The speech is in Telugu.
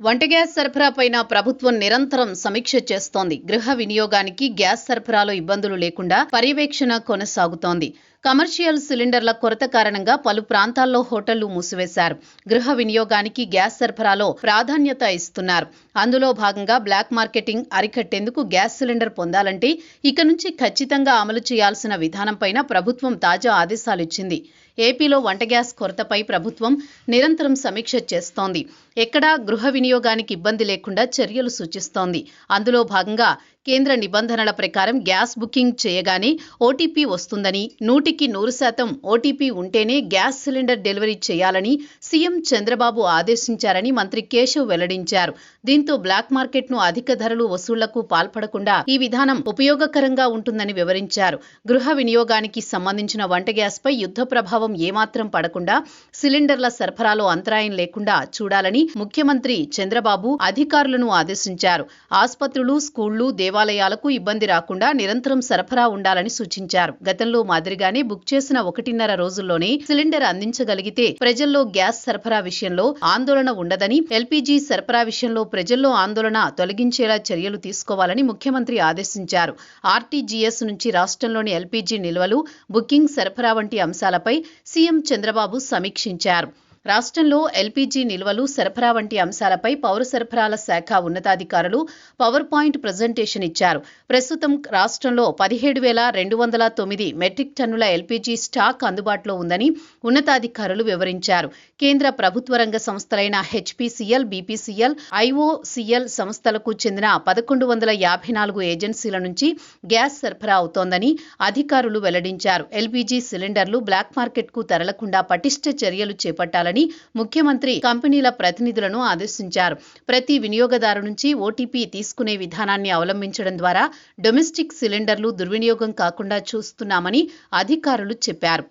వంట గ్యాస్ సరఫరాపైన ప్రభుత్వం నిరంతరం సమీక్ష చేస్తోంది. గృహ వినియోగానికి గ్యాస్ సరఫరాలో ఇబ్బందులు లేకుండా పర్యవేక్షణ కొనసాగుతోంది. కమర్షియల్ సిలిండర్ల కొరత కారణంగా పలు ప్రాంతాల్లో హోటళ్లు మూసివేశారు. గృహ వినియోగానికి గ్యాస్ సరఫరాలో ప్రాధాన్యత ఇస్తున్నారు. అందులో భాగంగా బ్లాక్ మార్కెటింగ్ అరికట్టేందుకు గ్యాస్ సిలిండర్ పొందాలంటే ఇక నుంచి ఖచ్చితంగా అమలు చేయాల్సిన విధానంపైన ప్రభుత్వం తాజా ఆదేశాలిచ్చింది. ఏపీలో వంట గ్యాస్ కొరతపై ప్రభుత్వం నిరంతరం సమీక్ష చేస్తోంది. ఎక్కడా గృహ వినియోగానికి ఇబ్బంది లేకుండా చర్యలు సూచిస్తోంది. అందులో భాగంగా కేంద్ర నిబంధనల ప్రకారం గ్యాస్ బుకింగ్ చేయగానే ఓటీపీ వస్తుందని, 100% ఓటీపీ ఉంటేనే గ్యాస్ సిలిండర్ డెలివరీ చేయాలని సీఎం చంద్రబాబు ఆదేశించారని మంత్రి కేశవ్ వెల్లడించారు. దీంతో బ్లాక్ మార్కెట్ను అధిక ధరలు వసూళ్లకు పాల్పడకుండా ఈ విధానం ఉపయోగకరంగా ఉంటుందని వివరించారు. గృహ వినియోగానికి సంబంధించిన వంట గ్యాస్పై యుద్ధ ప్రభావం ఏమాత్రం పడకుండా సిలిండర్ల సరఫరాలో అంతరాయం లేకుండా చూడాలని ముఖ్యమంత్రి చంద్రబాబు అధికారులను ఆదేశించారు. ఆసుపత్రులు, స్కూళ్లు, దేవాలయాలకు ఇబ్బంది రాకుండా నిరంతరం సరఫరా ఉండాలని సూచించారు. గతంలో మాదిరిగానే బుక్ చేసిన 1.5 రోజుల్లోనే సిలిండర్ అందించగలిగితే ప్రజల్లో గ్యాస్ సరఫరా విషయంలో ఆందోళన ఉండదని, ఎల్పీజీ సరఫరా విషయంలో ప్రజల్లో ఆందోళన తొలగించేలా చర్యలు తీసుకోవాలని ముఖ్యమంత్రి ఆదేశించారు. ఆర్టీజీఎస్ నుంచి రాష్ట్రంలోని ఎల్పీజీ నిల్వలు, బుకింగ్, సరఫరా వంటి అంశాలపై సీఎం చంద్రబాబు సమీక్షించారు. రాష్ట్రంలో ఎల్పీజీ నిల్వలు, సరఫరా వంటి అంశాలపై పౌర సరఫరాల శాఖ ఉన్నతాధికారులు పవర్ పాయింట్ ప్రజెంటేషన్ ఇచ్చారు. ప్రస్తుతం రాష్ట్రంలో 17,209 మెట్రిక్ టన్నుల ఎల్పీజీ స్టాక్ అందుబాటులో ఉందని ఉన్నతాధికారులు వివరించారు. కేంద్ర ప్రభుత్వ రంగ సంస్థలైన హెచ్పీసీఎల్, బీపీసీఎల్, ఐఓసీఎల్ సంస్థలకు చెందిన 1,154 ఏజెన్సీల నుంచి గ్యాస్ సరఫరా అవుతోందని అధికారులు వెల్లడించారు. ఎల్పీజీ సిలిండర్లు బ్లాక్ మార్కెట్కు తరలకుండా పటిష్ట చర్యలు చేపట్టాలని ముఖ్యమంత్రి కంపెనీల ప్రతినిధులను ఆదేశించారు. ప్రతి వినియోగదారు నుంచి ఓటీపీ తీసుకునే విధానాన్ని అవలంబించడం ద్వారా డొమెస్టిక్ సిలిండర్లు దుర్వినియోగం కాకుండా చూస్తున్నామని అధికారులు చెప్పారు.